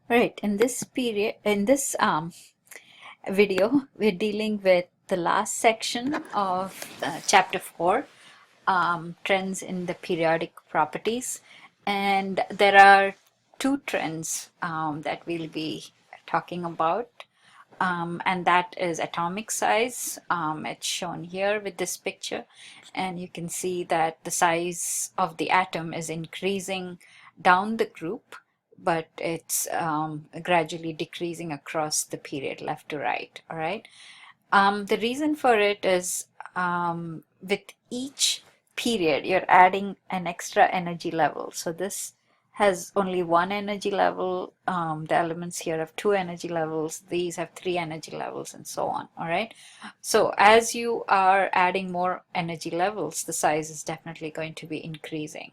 Right, in this video, we're dealing with the last section of chapter 4, trends in the periodic properties. And there are two trends that we'll be talking about. And that is atomic size. It's shown here with this picture, and you can see that the size of the atom is increasing down the group, but it's gradually decreasing across the period left to right. All right. The reason for it is with each period you're adding an extra energy level. So this has only one energy level. The elements here have two energy levels. These have three energy levels, and so on. All right. So as you are adding more energy levels, the size is definitely going to be increasing.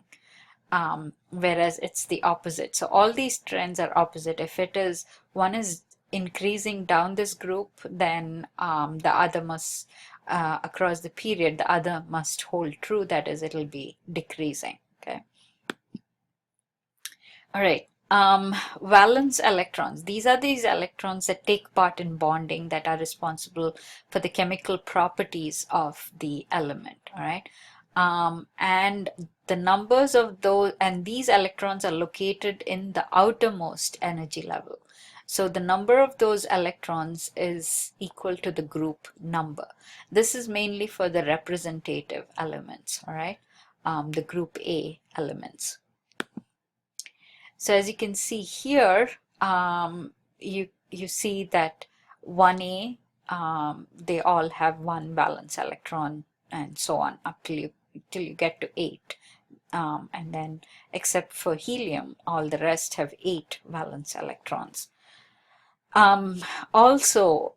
Whereas it's the opposite. So all these trends are opposite. If it is one is increasing down this group, then the other must across the period, the other must hold true. That is, it'll be decreasing. Okay. All right. Valence electrons. These are these electrons that take part in bonding, that are responsible for the chemical properties of the element. All right. And the numbers of those, and these electrons are located in the outermost energy level. So the number of those electrons is equal to the group number. This is mainly for the representative elements, all right, the group A elements. So as you can see here, you see that 1A, they all have one valence electron, and so on up till you get to 8. And then except for helium, all the rest have 8 valence electrons. Also,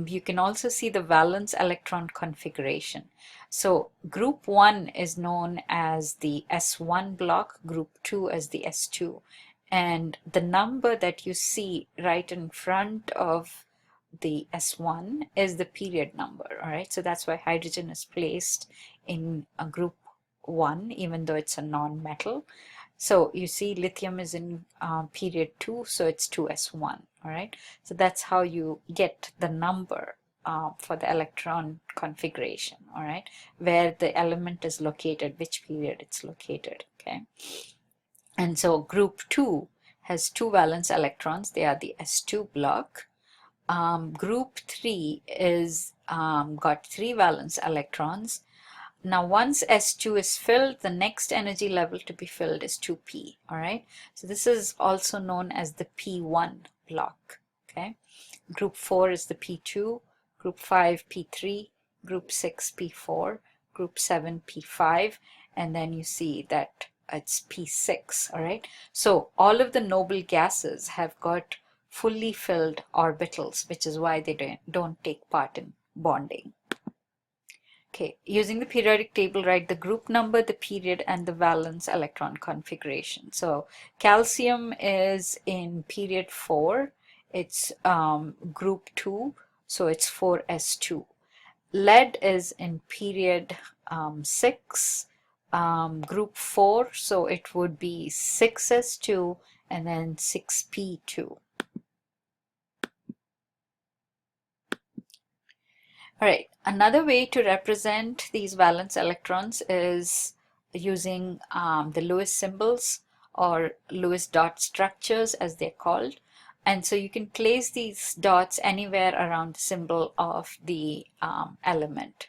you can also see the valence electron configuration. So group 1 is known as the S1 block, group 2 as the S2. And the number that you see right in front of the S1 is the period number, all right? So that's why hydrogen is placed in a group 1, even though it's a non-metal. So you see lithium is in period 2, so it's 2s1, all right? So that's how you get the number for the electron configuration, all right? Where the element is located, which period it's located, okay? And so group 2 has 2 valence electrons. They are the S2 block. Group 3 is got 3 valence electrons. Now, once S2 is filled, the next energy level to be filled is 2p, all right? So this is also known as the P1 block, okay? Group 4 is the P2, Group 5 P3, Group 6 P4, Group 7 P5, and then you see that it's P6, all right? So all of the noble gases have got fully filled orbitals, which is why they don't take part in bonding. Okay, using the periodic table, write the group number, the period, and the valence electron configuration. So calcium is in period 4. It's group 2, so it's 4s2. Lead is in period 6, group 4, so it would be 6s2 and then 6p2. All right, another way to represent these valence electrons is using the Lewis symbols, or Lewis dot structures as they're called. And so you can place these dots anywhere around the symbol of the element.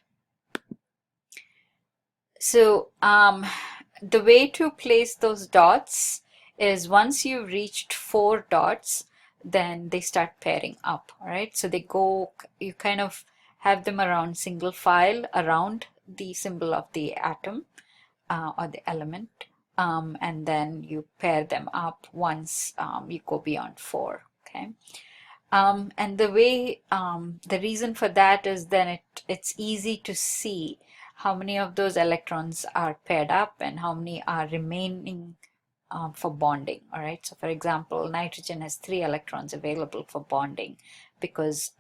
So the way to place those dots is, once you've reached 4 dots, then they start pairing up, all right? So they go, you kind of have them around single file around the symbol of the atom or the element, and then you pair them up once you go beyond 4, okay? And the way, the reason for that is then it's easy to see how many of those electrons are paired up and how many are remaining for bonding, all right? So for example, nitrogen has 3 electrons available for bonding because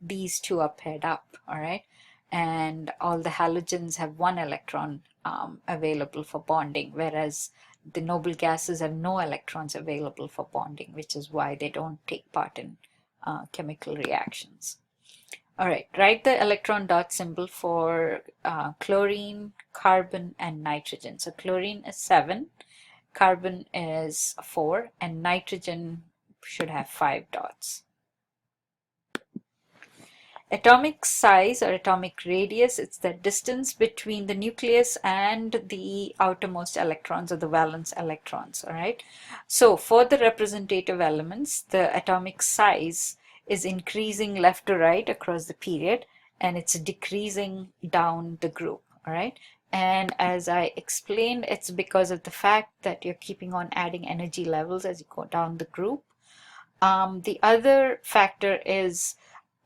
these two are paired up, all right? And all the halogens have 1 electron available for bonding, whereas the noble gases have no electrons available for bonding, which is why they don't take part in chemical reactions. All right, write the electron dot symbol for chlorine, carbon, and nitrogen. So chlorine is 7, carbon is 4, and nitrogen should have 5 dots. Atomic size or atomic radius, it's the distance between the nucleus and the outermost electrons or the valence electrons, all right? So for the representative elements, the atomic size is increasing left to right across the period, and it's decreasing down the group, all right? And as I explained, it's because of the fact that you're keeping on adding energy levels as you go down the group. The other factor is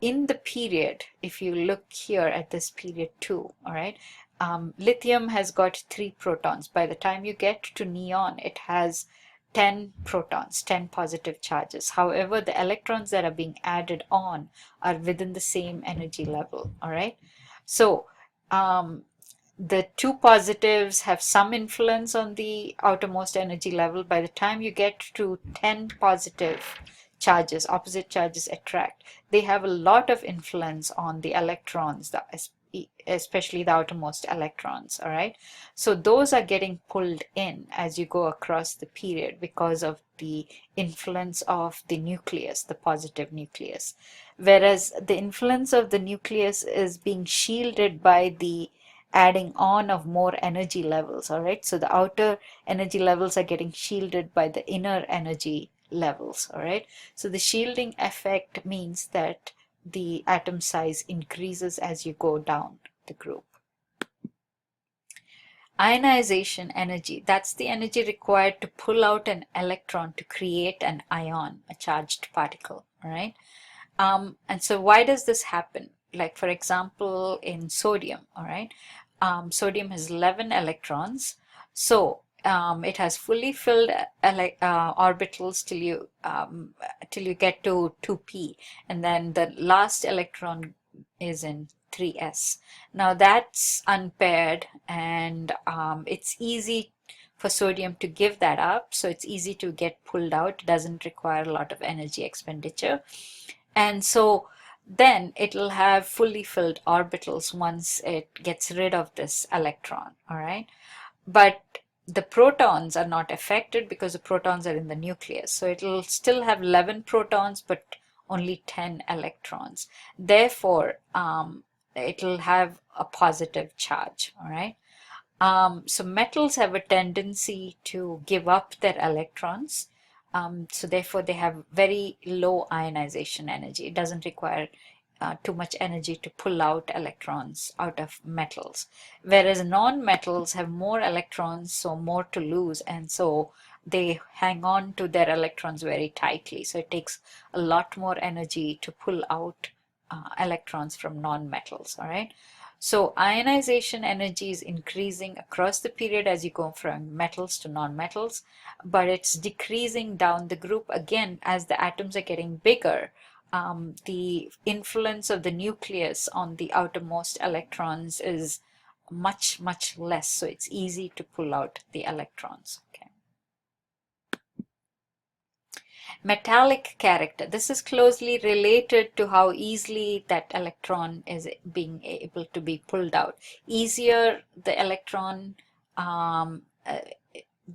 in the period, if you look here at this period 2, all right, lithium has got 3 protons. By the time you get to neon, it has 10 protons, 10 positive charges. However, the electrons that are being added on are within the same energy level, all right? So the 2 positives have some influence on the outermost energy level. By the time you get to 10 positive charges, opposite charges attract, they have a lot of influence on the electrons, especially the outermost electrons, all right? So those are getting pulled in as you go across the period because of the influence of the nucleus, the positive nucleus. Whereas the influence of the nucleus is being shielded by the adding on of more energy levels, all right? So the outer energy levels are getting shielded by the inner energy levels, all right? So the shielding effect means that the atom size increases as you go down the group. Ionization energy, that's the energy required to pull out an electron to create an ion, a charged particle, all right? And so why does this happen? Like for example, in sodium, all right? Sodium has 11 electrons. So it has fully filled orbitals till you get to 2p, and then the last electron is in 3s. Now that's unpaired, and it's easy for sodium to give that up, so it's easy to get pulled out. It doesn't require a lot of energy expenditure, and so then it'll have fully filled orbitals once it gets rid of this electron, all right? But the protons are not affected because the protons are in the nucleus. So it'll still have 11 protons, but only 10 electrons. Therefore, it'll have a positive charge, all right? So metals have a tendency to give up their electrons. So therefore, they have very low ionization energy. It doesn't require too much energy to pull out electrons out of metals. Whereas non-metals have more electrons, so more to lose, and so they hang on to their electrons very tightly. So it takes a lot more energy to pull out electrons from non-metals, all right? So ionization energy is increasing across the period as you go from metals to non-metals, but it's decreasing down the group again as the atoms are getting bigger. The influence of the nucleus on the outermost electrons is much, much less, so it's easy to pull out the electrons. Okay. Metallic character. This is closely related to how easily that electron is being able to be pulled out. Easier the electron,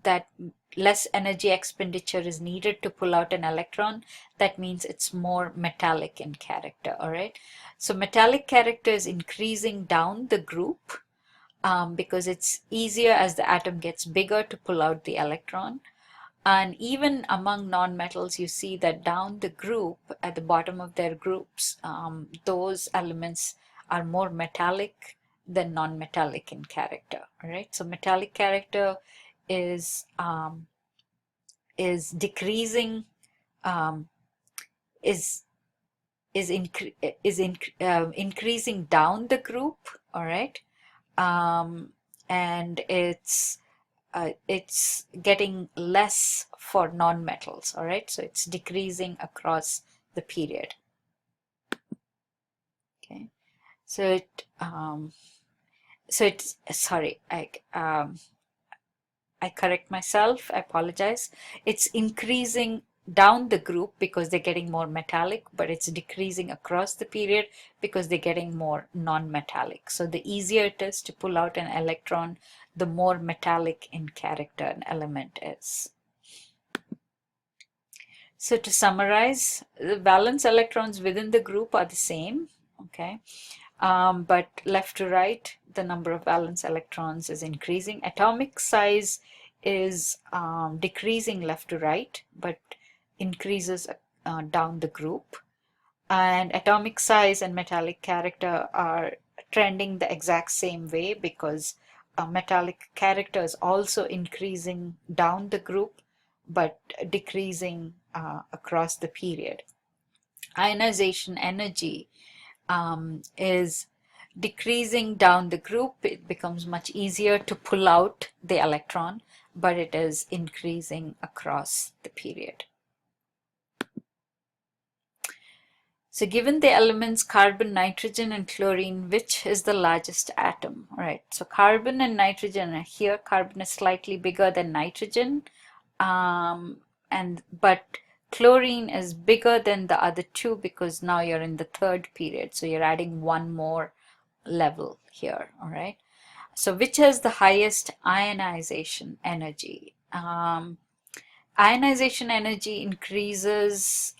that less energy expenditure is needed to pull out an electron. That means it's more metallic in character, all right? So metallic character is increasing down the group because it's easier as the atom gets bigger to pull out the electron. And even among nonmetals, you see that down the group, at the bottom of their groups, those elements are more metallic than non-metallic in character. All right, so metallic character is decreasing, is increasing down the group. All right, and it's getting less for non-metals, all right? So it's decreasing across the period. Okay, so it's sorry, I correct myself, I apologize. It's increasing down the group because they're getting more metallic, but it's decreasing across the period because they're getting more non-metallic. So the easier it is to pull out an electron, the more metallic in character an element is. So to summarize, the valence electrons within the group are the same, okay? But left to right, the number of valence electrons is increasing. Atomic size is decreasing left to right, but increases down the group. And atomic size and metallic character are trending the exact same way because metallic character is also increasing down the group, but decreasing across the period. Ionization energy is decreasing down the group. It becomes much easier to pull out the electron, but it is increasing across the period. So given the elements carbon, nitrogen, and chlorine, which is the largest atom? All right, so carbon and nitrogen are here. Carbon is slightly bigger than nitrogen, but chlorine is bigger than the other two because now you're in the third period, so you're adding one more level here. All right, so which has the highest ionization energy? Ionization energy increases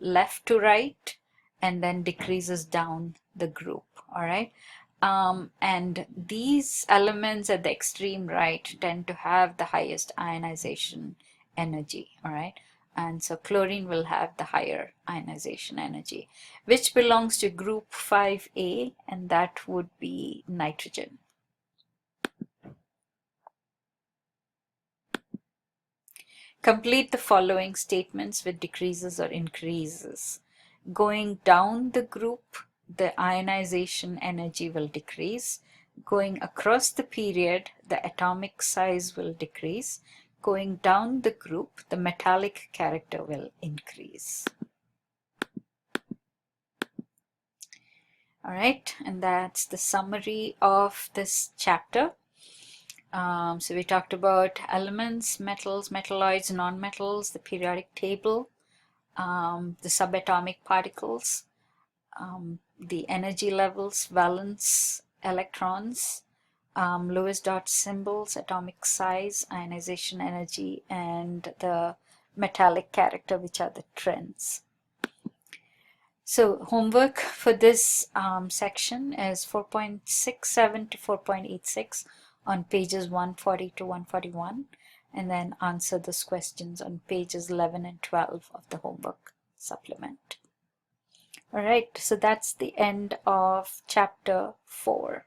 left to right and then decreases down the group. All right, and these elements at the extreme right tend to have the highest ionization energy. All right, and so chlorine will have the higher ionization energy, which belongs to group 5A, and that would be nitrogen. Complete the following statements with decreases or increases. Going down the group, the ionization energy will decrease. Going across the period, the atomic size will decrease. Going down the group, the metallic character will increase. All right, and that's the summary of this chapter. So we talked about elements, metals, metalloids, nonmetals, the periodic table, the subatomic particles, the energy levels, valence electrons, Lewis dot symbols, atomic size, ionization energy, and the metallic character, which are the trends. So homework for this section is 4.67 to 4.86 on pages 140 to 141, and then answer those questions on pages 11 and 12 of the homework supplement. All right, so that's the end of chapter 4.